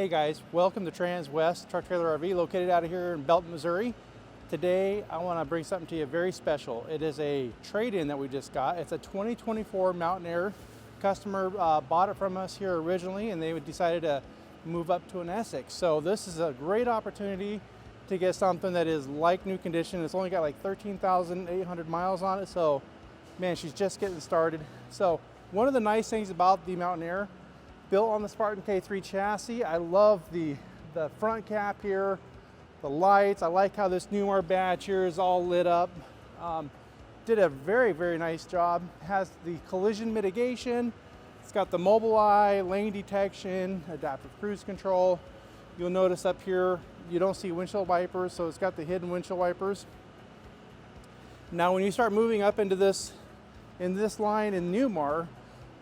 Hey guys, welcome to Trans-West Truck Trailer RV, located out of here in Belton, Missouri. Today I want to bring something to you very special. It is a trade-in that we just got. It's a 2024 Mountain Aire. Customer bought it from us here originally, and they decided to move up to an Essex. So this is a great opportunity to get something that is like new condition. It's only got like 13,800 miles on it, so man, she's just getting started. So one of the nice things about the Mountain Aire, built on the Spartan K3 chassis. I love the front cap here, the lights. I like how this Newmar badge here is all lit up. Did a very, very nice job. Has the collision mitigation. It's got the Mobileye, lane detection, adaptive cruise control. You'll notice up here, you don't see windshield wipers, so it's got the hidden windshield wipers. Now when you start moving up into this, in this line in Newmar,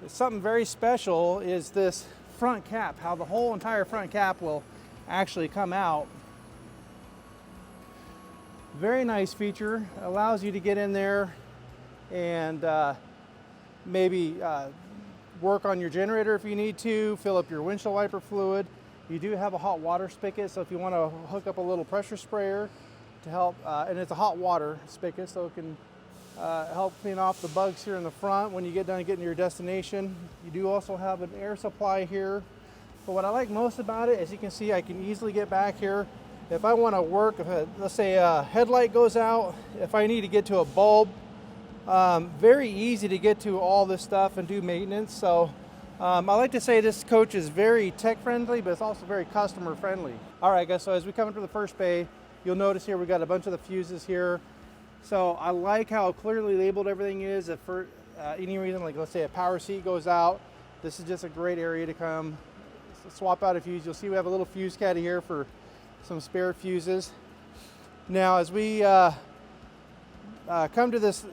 something very special is this front cap, how the whole entire front cap will actually come out. Very nice feature. Allows you to get in there and maybe work on your generator if you need to, fill up your windshield wiper fluid. You do have a hot water spigot, so if you want to hook up a little pressure sprayer to help, and it's a hot water spigot, so it can help clean off the bugs here in the front when you get done getting to your destination. You do also have an air supply here. But what I like most about it, as you can see, I can easily get back here. If I want to work, let's say a headlight goes out, if I need to get to a bulb, very easy to get to all this stuff and do maintenance. So I like to say this coach is very tech friendly, but it's also very customer friendly. All right guys, so as we come into the first bay, you'll notice here we got a bunch of the fuses here. So I like how clearly labeled everything is. If for any reason, like let's say a power seat goes out, this is just a great area to come swap out a fuse. You'll see we have a little fuse caddy here for some spare fuses. Now as we come to this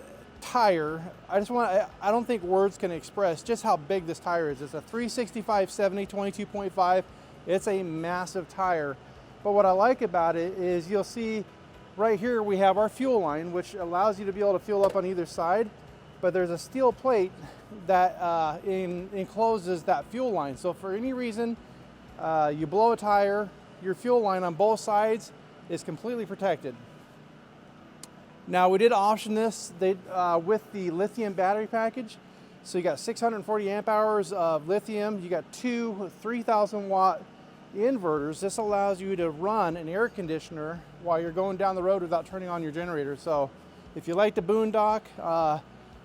tire, I don't think words can express just how big this tire is. It's a 365/70 22.5. It's a massive tire. But what I like about it is you'll see right here we have our fuel line, which allows you to be able to fuel up on either side, but there's a steel plate that encloses that fuel line. So for any reason you blow a tire, your fuel line on both sides is completely protected. Now we did option this with the lithium battery package. So you got 640 amp hours of lithium, you got two 3,000 watt inverters. This allows you to run an air conditioner while you're going down the road without turning on your generator. So if you like the boondock,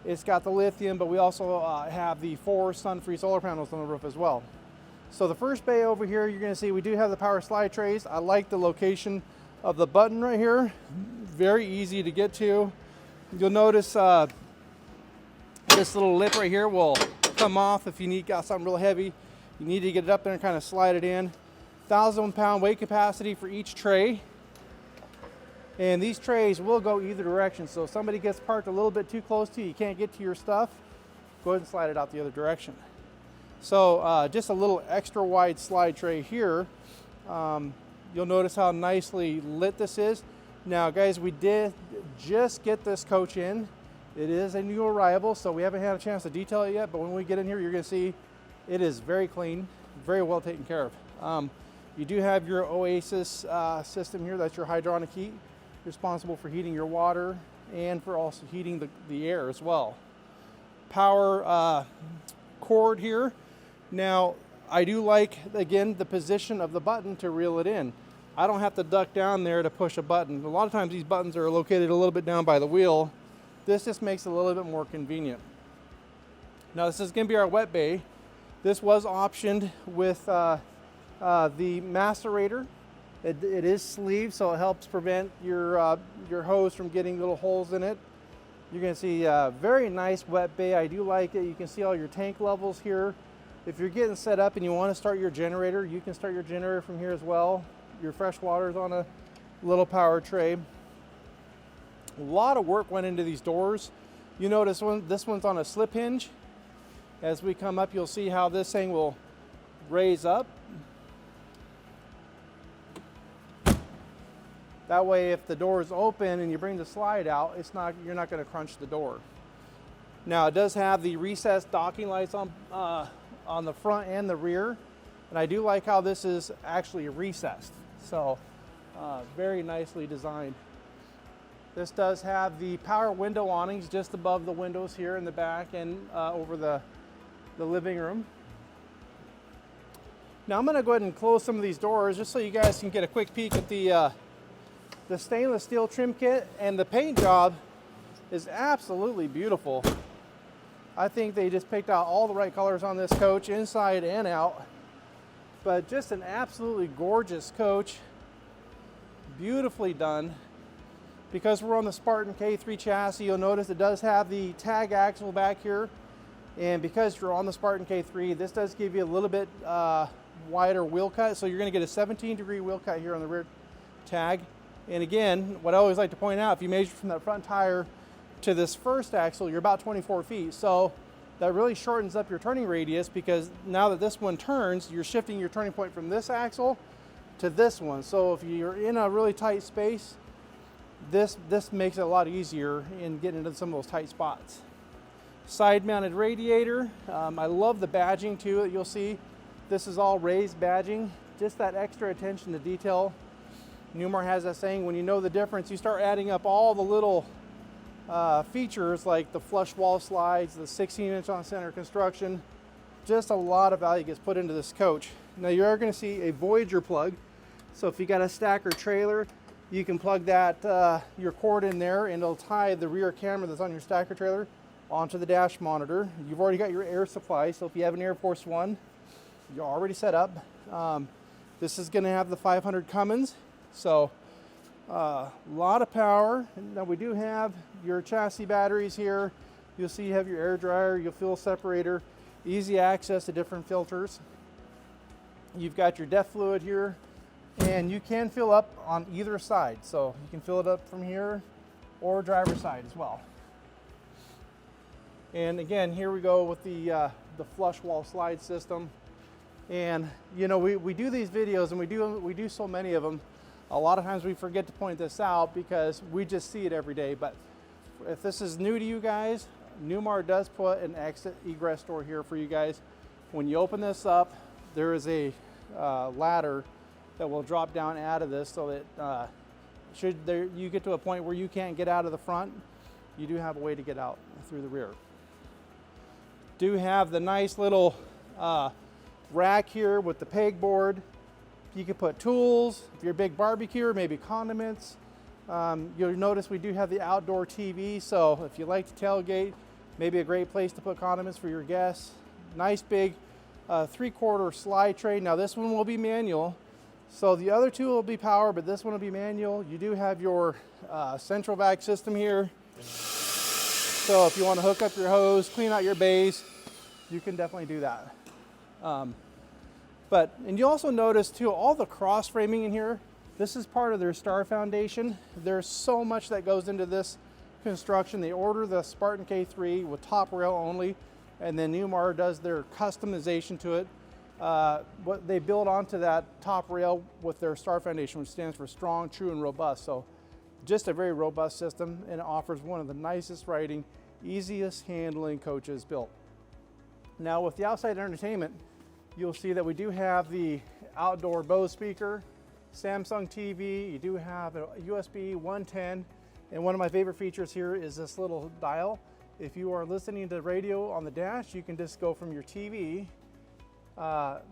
it's got the lithium, but we also have the 4 sun-free solar panels on the roof as well. So the first bay over here, you're going to see we do have the power slide trays. I like the location of the button right here. Very easy to get to. You'll notice this little lip right here will come off if you got something real heavy. You need to get it up there and kind of slide it in. 1,000 pound weight capacity for each tray. And these trays will go either direction. So if somebody gets parked a little bit too close to you, you can't get to your stuff, go ahead and slide it out the other direction. So just a little extra wide slide tray here. You'll notice how nicely lit this is. Now guys, we did just get this coach in. It is a new arrival, so we haven't had a chance to detail it yet, but when we get in here, you're gonna see it is very clean, very well taken care of. You do have your Oasis system here. That's your hydronic heat, responsible for heating your water and for also heating the air as well. Power cord here. Now, I do like, again, the position of the button to reel it in. I don't have to duck down there to push a button. A lot of times these buttons are located a little bit down by the wheel. This just makes it a little bit more convenient. Now this is gonna be our wet bay. This was optioned with the macerator. It is sleeved, so it helps prevent your hose from getting little holes in it. You're gonna see a very nice wet bay. I do like it. You can see all your tank levels here. If you're getting set up and you want to start your generator, you can start your generator from here as well. Your fresh water is on a little power tray. A lot of work went into these doors. You notice this one's on a slip hinge. As we come up, you'll see how this thing will raise up. That way, if the door is open and you bring the slide out, you're not going to crunch the door. Now it does have the recessed docking lights on the front and the rear. And I do like how this is actually recessed. So very nicely designed. This does have the power window awnings just above the windows here in the back and over the living room. Now I'm going to go ahead and close some of these doors just so you guys can get a quick peek at the stainless steel trim kit, and the paint job is absolutely beautiful. I think they just picked out all the right colors on this coach inside and out, but just an absolutely gorgeous coach, beautifully done. Because we're on the Spartan K3 chassis, you'll notice it does have the tag axle back here, and because you're on the Spartan K3, this does give you a little bit wider wheel cut, so you're going to get a 17-degree wheel cut here on the rear tag. And again, what I always like to point out, if you measure from that front tire to this first axle, you're about 24 feet. So that really shortens up your turning radius, because now that this one turns, you're shifting your turning point from this axle to this one. So if you're in a really tight space, this makes it a lot easier in getting into some of those tight spots. Side mounted radiator. I love the badging too that you'll see. This is all raised badging, just that extra attention to detail. Newmar has that saying, when you know the difference, you start adding up all the little features like the flush wall slides, the 16-inch on center construction. Just a lot of value gets put into this coach. Now you are going to see a Voyager plug. So if you got a stacker trailer, you can plug that your cord in there, and it'll tie the rear camera that's on your stacker trailer onto the dash monitor. You've already got your air supply, so if you have an Air Force One, you're already set up. This is going to have the 500 Cummins, so a lot of power. Now we do have your chassis batteries here. You'll see you have your air dryer, your fuel separator, easy access to different filters. You've got your DEF fluid here, and you can fill up on either side. So you can fill it up from here or driver's side as well. And again, here we go with the flush wall slide system. And you know, we do these videos, and we do so many of them. A lot of times we forget to point this out because we just see it every day. But if this is new to you guys, Newmar does put an exit egress door here for you guys. When you open this up, there is a ladder that will drop down out of this, so that you get to a point where you can't get out of the front, you do have a way to get out through the rear. Do have the nice little rack here with the pegboard. You can put tools, if you're a big barbecuer, maybe condiments. You'll notice we do have the outdoor TV, so if you like to tailgate, maybe a great place to put condiments for your guests. Nice big 3/4 slide tray. Now this one will be manual. So the other two will be power, but this one will be manual. You do have your central vac system here. So if you want to hook up your hose, clean out your bays, you can definitely do that. And you also notice too, all the cross framing in here, this is part of their star foundation. There's so much that goes into this construction. They order the Spartan K3 with top rail only, and then Newmar does their customization to it. What they build onto that top rail with their star foundation, which stands for strong, true, and robust. So just a very robust system, and it offers one of the nicest riding, easiest handling coaches built. Now with the outside entertainment, you'll see that we do have the outdoor Bose speaker, Samsung TV, you do have a USB 110, and one of my favorite features here is this little dial. If you are listening to radio on the dash, you can just go from your TV,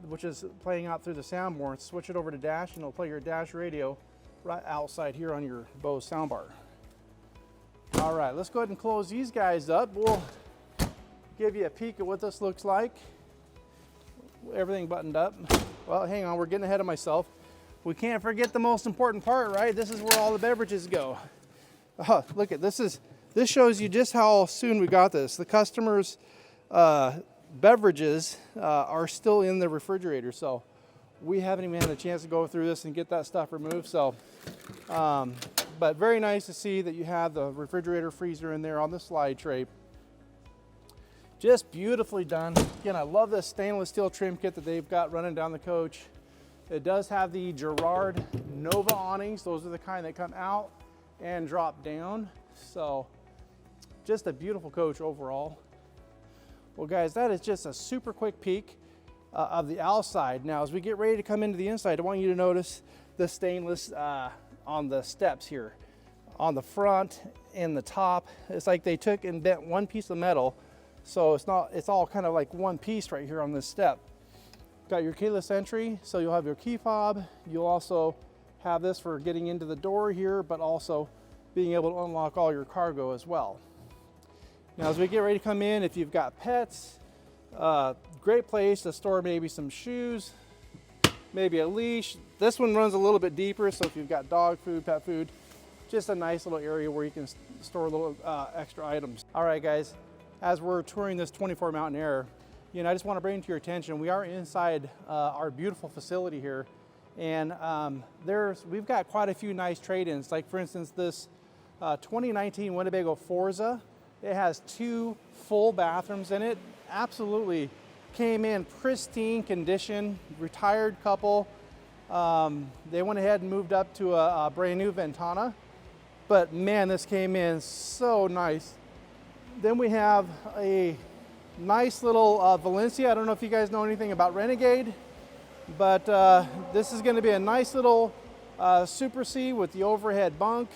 which is playing out through the soundbar, switch it over to dash, and it'll play your dash radio right outside here on your Bose soundbar. All right, let's go ahead and close these guys up. We'll give you a peek at what this looks like. Everything buttoned up. Well, hang on, we're getting ahead of myself. We can't forget the most important part, right? This is where all the beverages go. Oh, look at this. This shows you just how soon we got this. The customers' beverages are still in the refrigerator, so we haven't even had a chance to go through this and get that stuff removed. So, but very nice to see that you have the refrigerator freezer in there on the slide tray. Just beautifully done. Again, I love this stainless steel trim kit that they've got running down the coach. It does have the Girard Nova awnings. Those are the kind that come out and drop down. So just a beautiful coach overall. Well guys, that is just a super quick peek of the outside. Now, as we get ready to come into the inside, I want you to notice the stainless on the steps here. On the front and the top, it's like they took and bent one piece of metal. So it's all kind of like one piece right here on this step. Got your keyless entry, so you'll have your key fob. You'll also have this for getting into the door here, but also being able to unlock all your cargo as well. Now, as we get ready to come in, if you've got pets, great place to store maybe some shoes, maybe a leash. This one runs a little bit deeper, so if you've got dog food, pet food, just a nice little area where you can store little extra items. All right, guys, as we're touring this 24 Mountain Aire, you know, I just want to bring to your attention, we are inside our beautiful facility here, and we've got quite a few nice trade-ins. Like, for instance, this 2019 Winnebago Forza. It has 2 full bathrooms in it. Absolutely came in pristine condition, retired couple. They went ahead and moved up to a brand new Ventana. But man, this came in so nice. Then we have a nice little Valencia. I don't know if you guys know anything about Renegade, but this is gonna be a nice little Super C with the overhead bunk.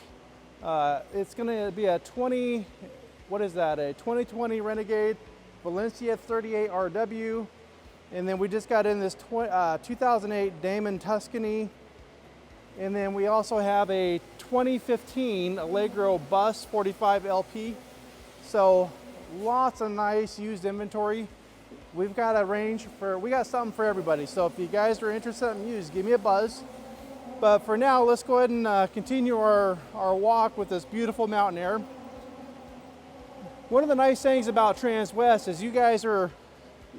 It's gonna be a 2020 Renegade Valencia 38 RW. And then we just got in this 2008 Damon Tuscany. And then we also have a 2015 Allegro Bus 45 LP. So lots of nice used inventory. We've got a range we got something for everybody. So if you guys are interested in used, give me a buzz. But for now, let's go ahead and continue our walk with this beautiful Mountain Aire. One of the nice things about Transwest is you guys are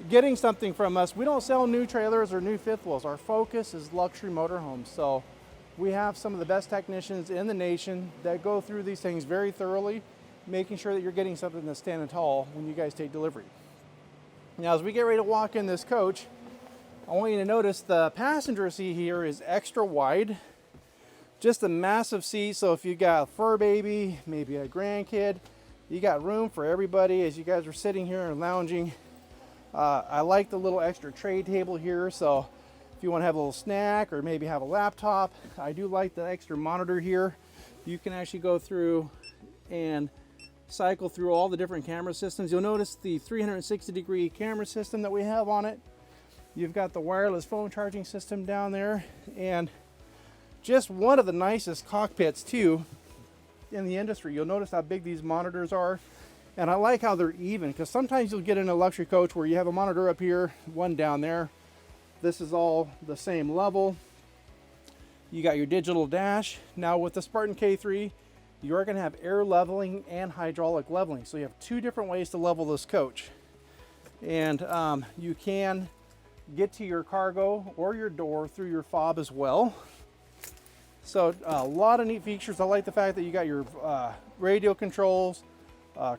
getting something from us. We don't sell new trailers or new fifth wheels. Our focus is luxury motorhomes. So we have some of the best technicians in the nation that go through these things very thoroughly, making sure that you're getting something that's standing tall when you guys take delivery. Now, as we get ready to walk in this coach, I want you to notice the passenger seat here is extra wide. Just a massive seat, so if you got a fur baby, maybe a grandkid, you got room for everybody as you guys are sitting here and lounging. I like the little extra tray table here, so if you want to have a little snack or maybe have a laptop, I do like the extra monitor here. You can actually go through and cycle through all the different camera systems. You'll notice the 360-degree camera system that we have on it. You've got the wireless phone charging system down there, and just one of the nicest cockpits too in the industry. You'll notice how big these monitors are, and I like how they're even, because sometimes you'll get in a luxury coach where you have a monitor up here, one down there. This is all the same level. You got your digital dash. Now with the Spartan K3, you are going to have air leveling and hydraulic leveling. So you have 2 different ways to level this coach. And you can get to your cargo or your door through your fob as well. So a lot of neat features. I like the fact that you got your radio controls,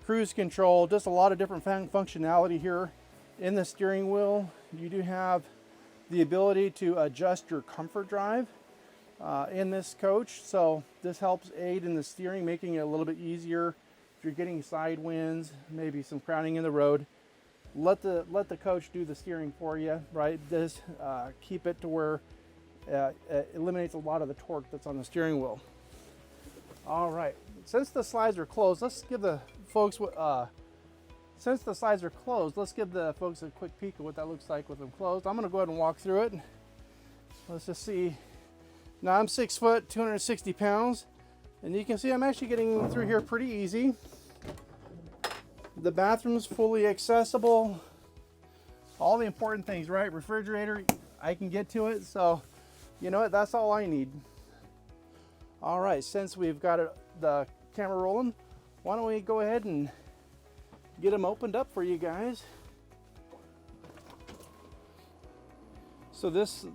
cruise control, just a lot of different functionality here. In the steering wheel, you do have the ability to adjust your comfort drive in this coach. So this helps aid in the steering, making it a little bit easier if you're getting side winds, maybe some crowding in the road. Let the coach do the steering for you, right? This keep it to where it eliminates a lot of the torque that's on the steering wheel. All right, since the slides are closed, let's give the folks a quick peek of what that looks like with them closed. I'm gonna go ahead and walk through it. Let's just see. Now I'm 6 foot, 260 pounds, and you can see I'm actually getting through here pretty easy. The bathroom's fully accessible. All the important things, right? Refrigerator, I can get to it, so you know what, that's all I need. All right, since we've got the camera rolling, why don't we go ahead and get them opened up for you guys. So this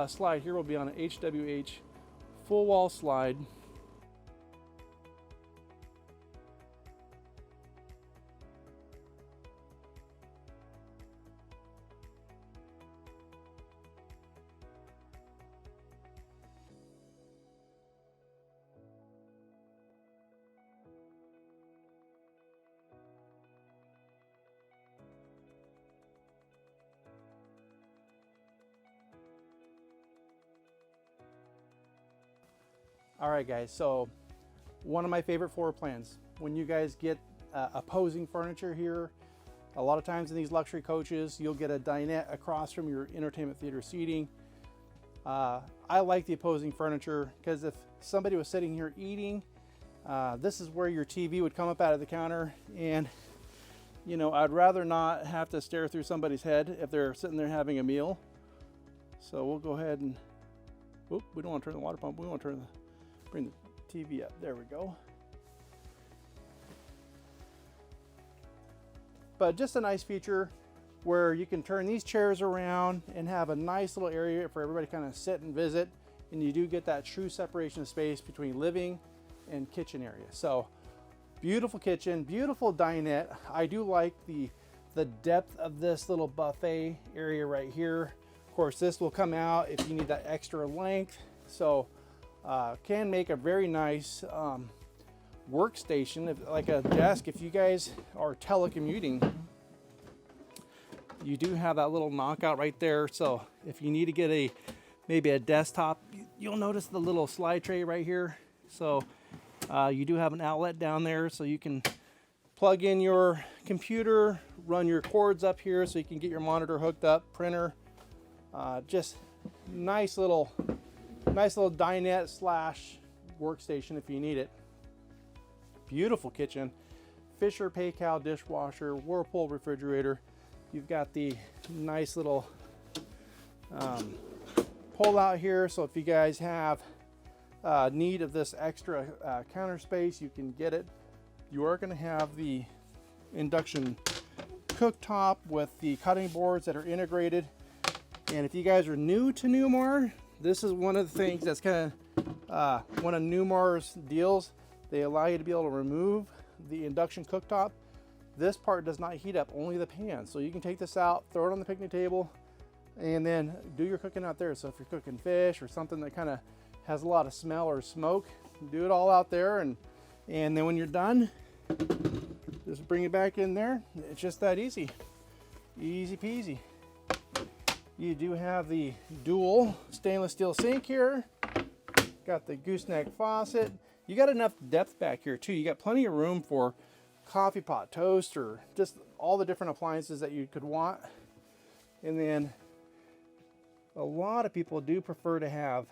slide here will be on an HWH full wall slide. All right, guys, so one of my favorite floor plans, when you guys get opposing furniture here, a lot of times in these luxury coaches, you'll get a dinette across from your entertainment theater seating. I like the opposing furniture because if somebody was sitting here eating, this is where your TV would come up out of the counter, and you know, I'd rather not have to stare through somebody's head if they're sitting there having a meal. So we'll go ahead and, oop, we don't want to turn the water pump, we want to bring the TV up. There we go. But just a nice feature where you can turn these chairs around and have a nice little area for everybody to kind of sit and visit, and you do get that true separation of space between living and kitchen area. So beautiful kitchen, beautiful dinette. I do like the depth of this little buffet area right here. Of course, this will come out if you need that extra length. So can make a very nice workstation, like a desk. If you guys are telecommuting, you do have that little knockout right there. So if you need to get maybe a desktop, you'll notice the little slide tray right here. So you do have an outlet down there, so you can plug in your computer, run your cords up here so you can get your monitor hooked up, printer. Just nice little dinette slash workstation if you need it. Beautiful kitchen, Fisher Paykel dishwasher, Whirlpool refrigerator. You've got the nice little pull out here, so if you guys have need of this extra counter space, you can get it. You are going to have the induction cooktop with the cutting boards that are integrated. And if you guys are new to Newmar, this is one of the things that's kind of one of Newmar's deals. They allow you to be able to remove the induction cooktop. This part does not heat up, only the pan. So you can take this out, throw it on the picnic table, and then do your cooking out there. So if you're cooking fish or something that kind of has a lot of smell or smoke, do it all out there, and then when you're done, just bring it back in there. It's just that easy. Easy peasy. You do have the dual stainless steel sink here. Got the gooseneck faucet. You got enough depth back here too. You got plenty of room for coffee pot, toaster, just all the different appliances that you could want. And then a lot of people do prefer to have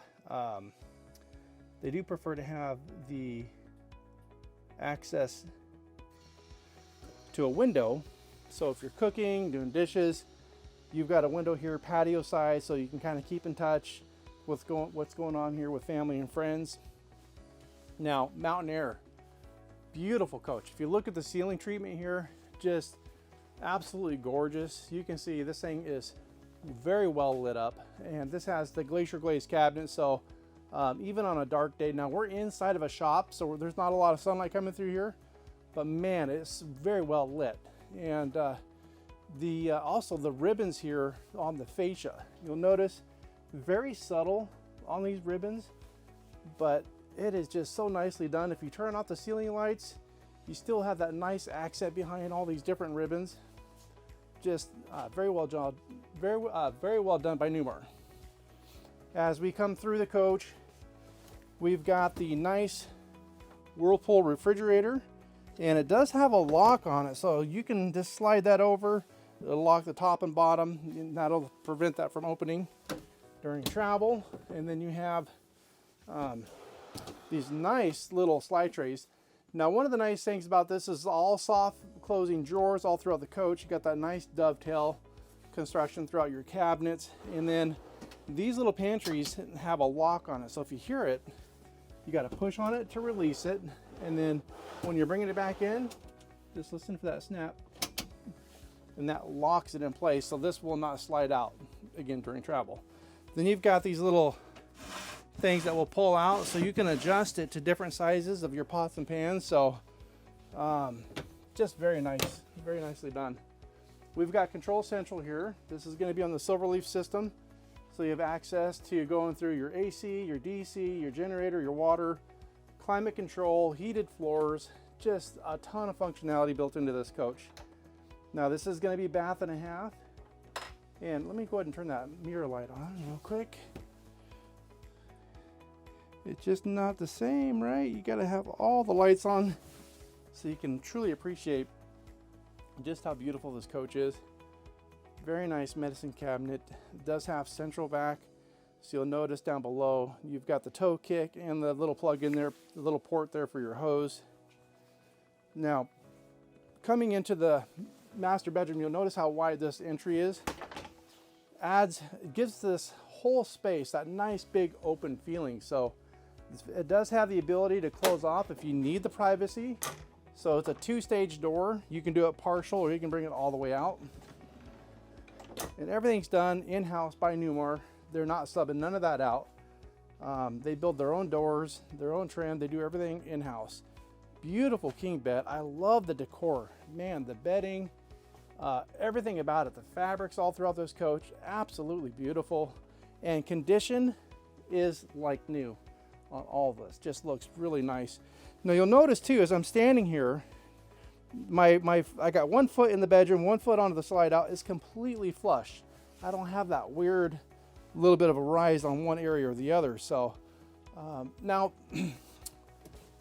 the access to a window. So if you're cooking, doing dishes, you've got a window here, patio size, so you can kind of keep in touch with what's going on here with family and friends. Now, Mountain Aire, beautiful coach. If you look at the ceiling treatment here, just absolutely gorgeous. You can see this thing is very well lit up, and this has the glacier glazed cabinet, so even on a dark day, now we're inside of a shop, so there's not a lot of sunlight coming through here, but man, it's very well lit. And also the ribbons here on the fascia, you'll notice very subtle on these ribbons, but it is just so nicely done. If you turn off the ceiling lights, you still have that nice accent behind all these different ribbons. Just very well done, very well done by Newmar. As we come through the coach, we've got the nice Whirlpool refrigerator, and it does have a lock on it, so you can just slide that over. It'll lock the top and bottom, and that'll prevent that from opening during travel. And then you have these nice little slide trays. Now, one of the nice things about this is all soft closing drawers all throughout the coach. You got that nice dovetail construction throughout your cabinets, and then these little pantries have a lock on it, so if you hear it, you got to push on it to release it, and then when you're bringing it back in, just listen for that snap, and that locks it in place, so this will not slide out again during travel. Then you've got these little things that will pull out, so you can adjust it to different sizes of your pots and pans. So just very nice, very nicely done. We've got Control Central here. This is going to be on the Silverleaf system, so you have access to going through your AC, your DC, your generator, your water, climate control, heated floors, just a ton of functionality built into this coach. Now this is going to be bath and a half, and let me go ahead and turn that mirror light on real quick. It's just not the same, right? You got to have all the lights on so you can truly appreciate just how beautiful this coach is. Very nice medicine cabinet. It does have central vac, so you'll notice down below you've got the toe kick and the little plug in there, the little port there for your hose. Now, coming into the master bedroom, you'll notice how wide this entry is. It gives this whole space that nice big open feeling. So it does have the ability to close off if you need the privacy. So it's a 2-stage door. You can do it partial or you can bring it all the way out. And everything's done in-house by Newmar. They're not subbing none of that out. They build their own doors, their own trim. They do everything in-house. Beautiful king bed. I love the decor. Man, the bedding, everything about it. The fabrics all throughout this coach, absolutely beautiful. And condition is like new on all of this. Just looks really nice. Now you'll notice too, as I'm standing here, I got 1 foot in the bedroom, 1 foot onto the slide out. It's completely flush. I don't have that weird little bit of a rise on one area or the other. So now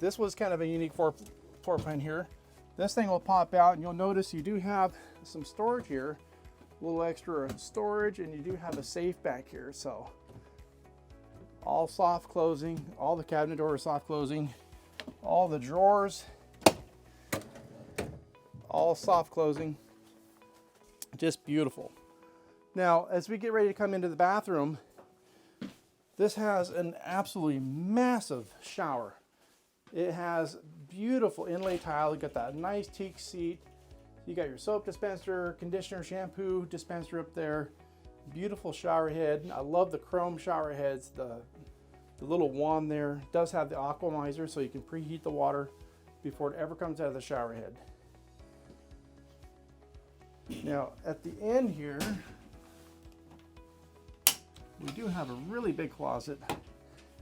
this was kind of a unique floor plan here. This thing will pop out and you'll notice you do have some storage here, a little extra storage, and you do have a safe back here. So all soft closing, all the cabinet doors soft closing, all the drawers, all soft closing, just beautiful. Now, as we get ready to come into the bathroom, this has an absolutely massive shower. It has beautiful inlay tile. You got that nice teak seat. You got your soap dispenser, conditioner, shampoo dispenser up there. Beautiful shower head. I love the chrome shower heads. The little wand there does have the aquamizer, so you can preheat the water before it ever comes out of the shower head. Now, at the end here, we do have a really big closet.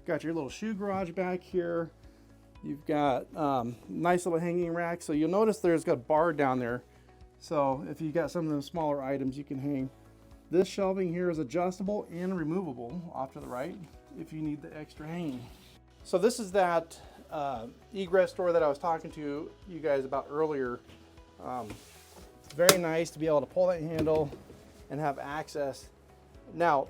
Got your little shoe garage back here. You've got nice little hanging rack. So you'll notice there's got a bar down there. So if you got some of those smaller items, you can hang. This shelving here is adjustable and removable off to the right if you need the extra hanging. So this is that egress door that I was talking to you guys about earlier. It's very nice to be able to pull that handle and have access. Now,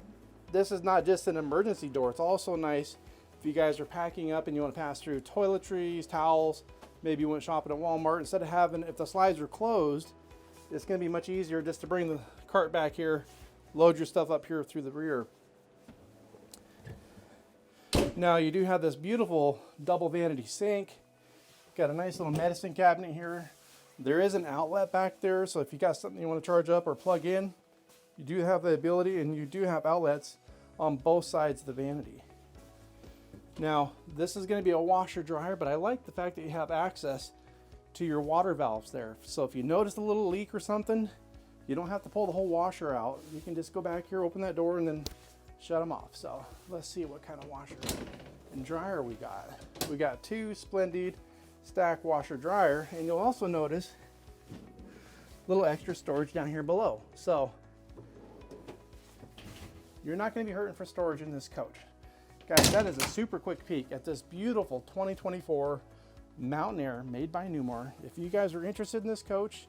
this is not just an emergency door. It's also nice if you guys are packing up and you want to pass through toiletries, towels, maybe you went shopping at Walmart. Instead of having, if the slides are closed, it's going to be much easier just to bring the cart back here, load your stuff up here through the rear. Now you do have this beautiful double vanity sink. Got a nice little medicine cabinet here. There is an outlet back there, so if you got something you want to charge up or plug in, you do have the ability, and you do have outlets on both sides of the vanity. Now, this is going to be a washer dryer, but I like the fact that you have access to your water valves there. So if you notice a little leak or something, you don't have to pull the whole washer out. You can just go back here, open that door, and then shut them off. So let's see what kind of washer and dryer we got. We got 2 Splendid stack washer dryer, and you'll also notice a little extra storage down here below. So you're not going to be hurting for storage in this coach. Guys, that is a super quick peek at this beautiful 2024 Mountain Aire made by Newmar. If you guys are interested in this coach,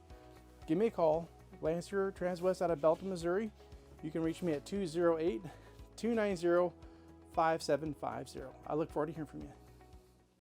give me a call. Lancer Transwest out of Belton, Missouri. You can reach me at 208-290-5750. I look forward to hearing from you.